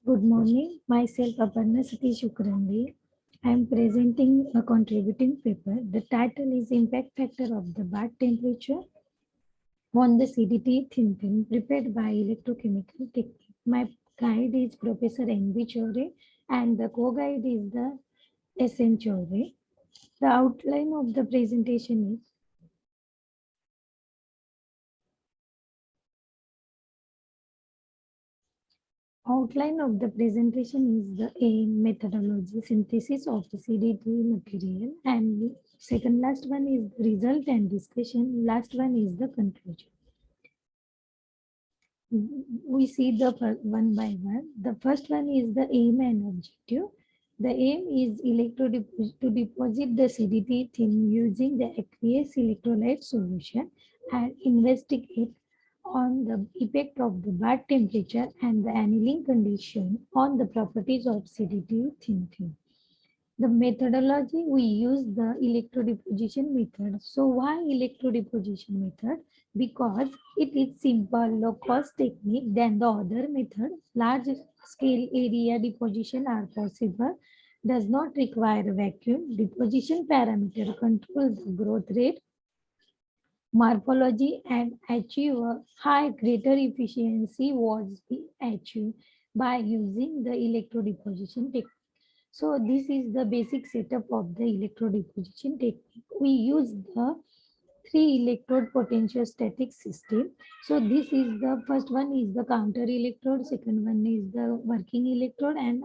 Good morning. Myself Aparna Satish Ukrandi. I am presenting a contributing paper. The title is Impact Factor of the Bath Temperature on the CDT thin film prepared by Electrochemical Technique. My guide is Professor N.B. Chaudhary and the co-guide is the S.N. Chaudhary. The outline of the presentation is Outline of the presentation is the aim, methodology, synthesis of the CDT material, and second last one is the result and discussion. Last one is the conclusion. We see the one by one. The first one is the aim and objective. The aim is to deposit the CDT thin using the aqueous electrolyte solution and investigate on the effect of the bath temperature and the annealing condition on the properties of CDT thin film. The methodology, we use the electrodeposition method. So why electrodeposition method? Because it is simple, low cost technique than the other method. Large scale area deposition are possible, does not require vacuum. Deposition parameter control the growth rate, morphology, and achieve a high greater efficiency was achieved by using the electrodeposition technique. So this is the basic setup of the electrodeposition technique. We use the 3 electrode potentiostatic system. So this is the first one is the counter electrode, second one is the working electrode, and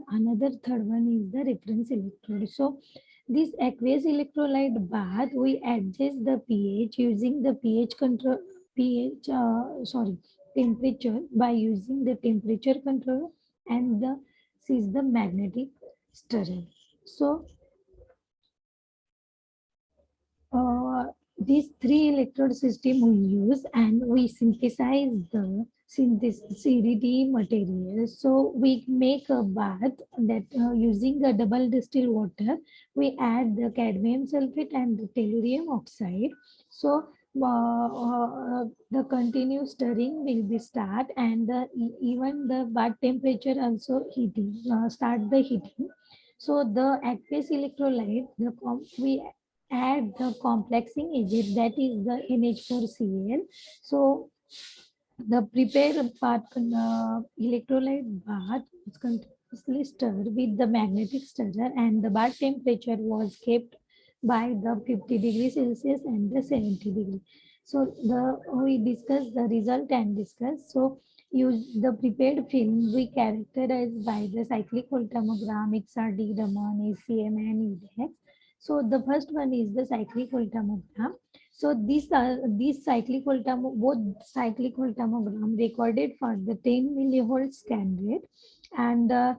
another third one is the reference electrode. So this aqueous electrolyte bath, we adjust the pH using the pH control temperature by using the temperature controller, and this is the magnetic stirrer. So these 3 electrode system we use and we synthesize the CDT material. So we make a bath that using the double distilled water, we add the cadmium sulfate and the tellurium oxide. So the continuous stirring will be start, and even the bath temperature also heating, start the heating. So the aqueous electrolyte, we add the complexing agent, that is the NH4Cl. So the prepared part electrolyte bath was continuously stirred with the magnetic stirrer, and the bath temperature was kept by the 50 degrees Celsius and the 70 degrees. So we discuss the result and discuss. So use the prepared film we characterize by the cyclic voltammogram, XRD, Raman, ACM, and EDX. So the first one is the cyclic voltammogram. So these cyclic both cyclic voltammogram recorded for the 10 millivolt scan rate, and the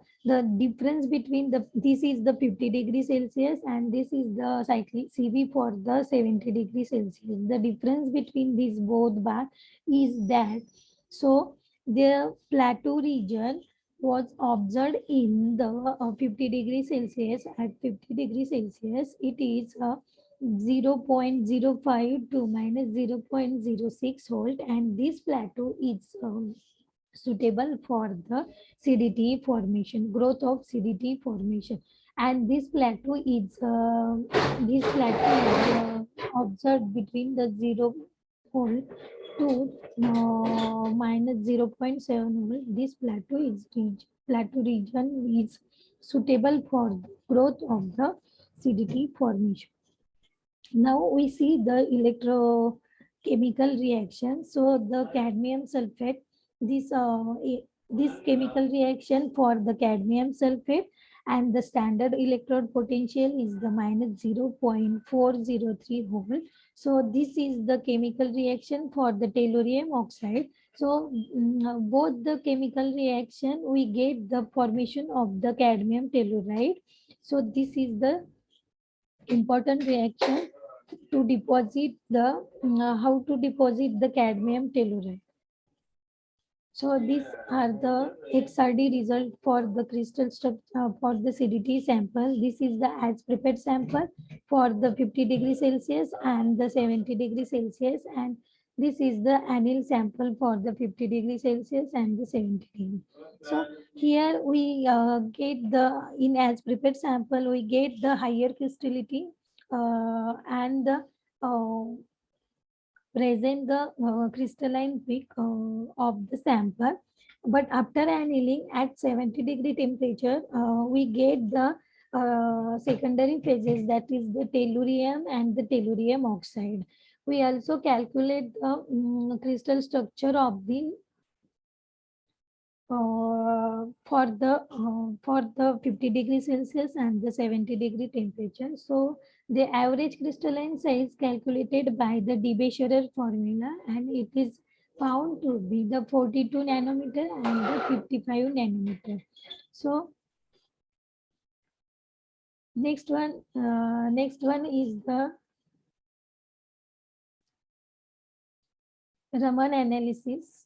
difference between this is the 50 degrees Celsius and this is the cyclic CV for the 70 degrees Celsius. The difference between these both bar is that, so the plateau region was observed in the 50 degrees Celsius. At 50 degrees Celsius, it is 0.05 to minus 0.06 volt, and this plateau is suitable for the CDT formation, growth of CDT formation. And this plateau is observed between the 0 volt to minus 0.7 volt. This plateau region is suitable for the growth of the CDT formation. Now we see the electrochemical reaction. So the cadmium sulfate, this chemical reaction for the cadmium sulfate, and the standard electrode potential is the minus 0.403 volt. So this is the chemical reaction for the tellurium oxide. So both the chemical reaction, we get the formation of the cadmium telluride. So this is the important reaction to deposit the how to deposit the cadmium telluride. So these are the XRD result for the crystal structure for the CDT sample. This is the as prepared sample for the 50 degrees Celsius and the 70 degrees Celsius, and This is the annual sample for the 50 degrees Celsius and the 70 degree. So here we get the, in as prepared sample, we get the higher crystallinity and the present the crystalline peak of the sample. But after annealing at 70-degree temperature, we get the secondary phases, that is the tellurium and the tellurium oxide. We also calculate the crystal structure of the for the 50 degrees Celsius and the 70-degree temperature. So the average crystalline size calculated by the DeBesherer formula, and it is found to be the 42 nanometer and the 55 nanometer. So next one is the Raman analysis.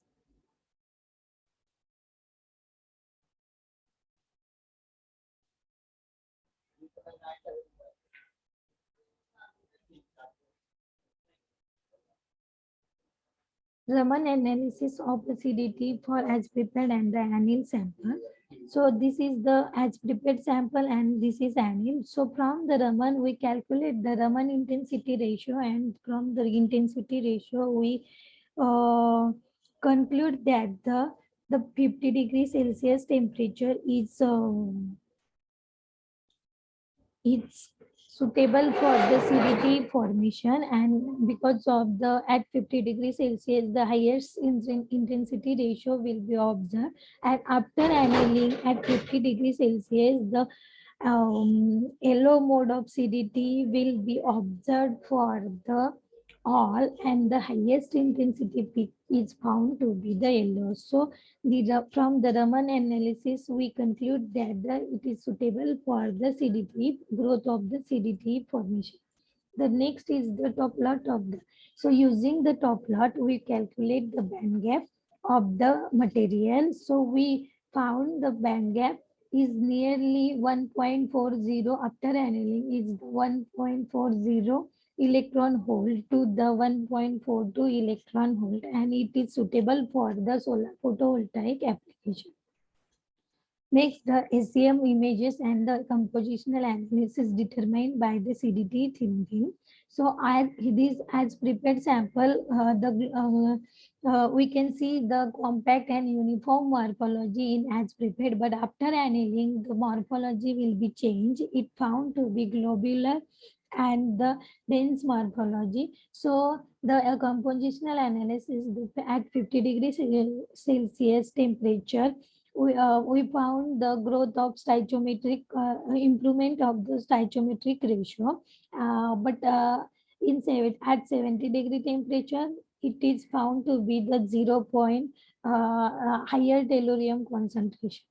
Raman analysis of acidity for as prepared and the anneal sample. So this is the as prepared sample and this is anneal. So from the Raman we calculate the Raman intensity ratio, and from the intensity ratio we uh, conclude that the 50 degrees Celsius temperature is it's suitable for the CDT formation, and because of the at 50 degrees Celsius the highest intensity ratio will be observed, and after annealing at 50 degrees Celsius the yellow mode of CDT will be observed for the all, and the highest intensity peak is found to be the yellow. So from the Raman analysis, we conclude that it is suitable for the CDT growth of the CDT formation. The next is the top lot of the. So using the top lot, we calculate the band gap of the material. So we found the band gap is nearly 1.40 after annealing is 1.40 electron hole to the 1.42 electron hole, and it is suitable for the solar photovoltaic application. Next, the SEM images and the compositional analysis determined by the CDT thin film. So, as this as prepared sample, we can see the compact and uniform morphology in as prepared, but after annealing, the morphology will be changed. It found to be globular and the dense morphology. So, the compositional analysis at 50 degrees Celsius temperature, we found the growth of stoichiometric improvement of the stoichiometric ratio, but at 70-degree temperature it is found to be the 0 point higher tellurium concentration.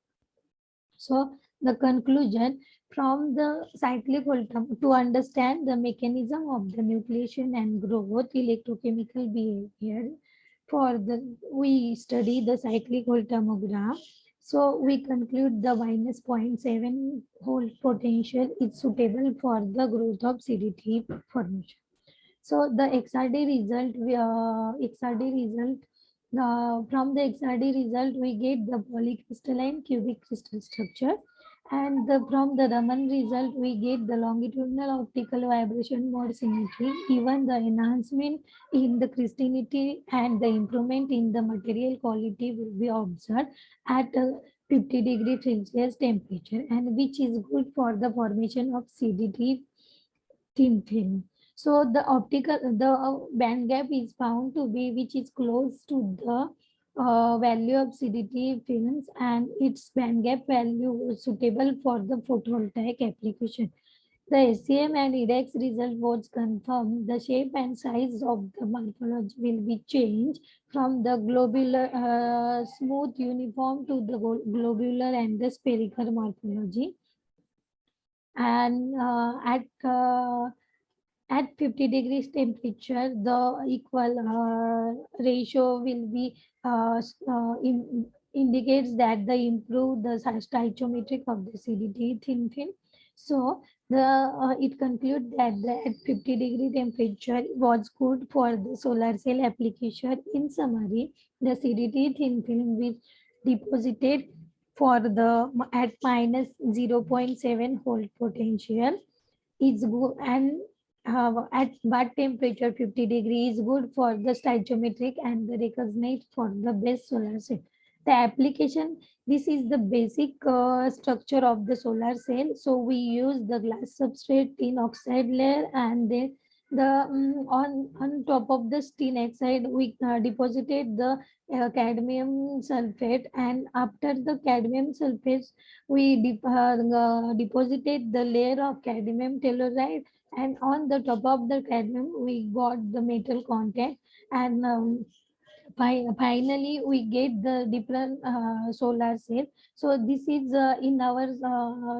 So the conclusion from the cyclic Holter, to understand the mechanism of the nucleation and growth electrochemical behavior, for the we study the cyclic Hall thermograph. So we conclude the minus 0.7 Hall potential is suitable for the growth of CDT formation. So the XRD result, from the XRD result, we get the polycrystalline cubic crystal structure. And from the Raman result, we get the longitudinal optical vibration mode symmetry. Even the enhancement in the crystallinity and the improvement in the material quality will be observed at 50 degree Celsius temperature, and which is good for the formation of CDT thin film. So the band gap is found to be which is close to the value of CDT films, and its band gap value is suitable for the photovoltaic application. The SEM and IDEX result both confirm the shape and size of the morphology will be changed from the globular smooth uniform to the globular and the spherical morphology. And at 50 degrees temperature, the equal ratio will be indicates that the improve the stoichiometric of the CDT thin film. So the it concludes that at 50-degree temperature was good for the solar cell application. In summary, the CDT thin film which deposited for the at minus 0.7 volt potential is good, and at what temperature 50 degree is good for the stoichiometric and the recognized for the best solar cell. The application, this is the basic structure of the solar cell. So we use the glass substrate tin oxide layer, and then the on top of the tin oxide we deposited the cadmium sulfate, and after the cadmium sulfate we deposited the layer of cadmium telluride, and on the top of the cadmium we got the metal content, and finally we get the different solar cell. So this is in our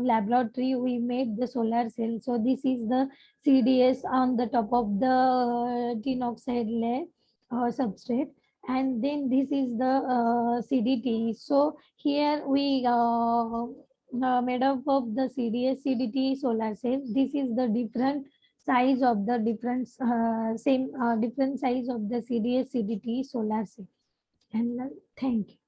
laboratory we made the solar cell. So this is the CDS on the top of the tin oxide layer substrate, and then this is the CDT. So here we made up of the CDS CDT solar cell. This is the different size of the different different size of the CDS CDT solar cell. And thank you.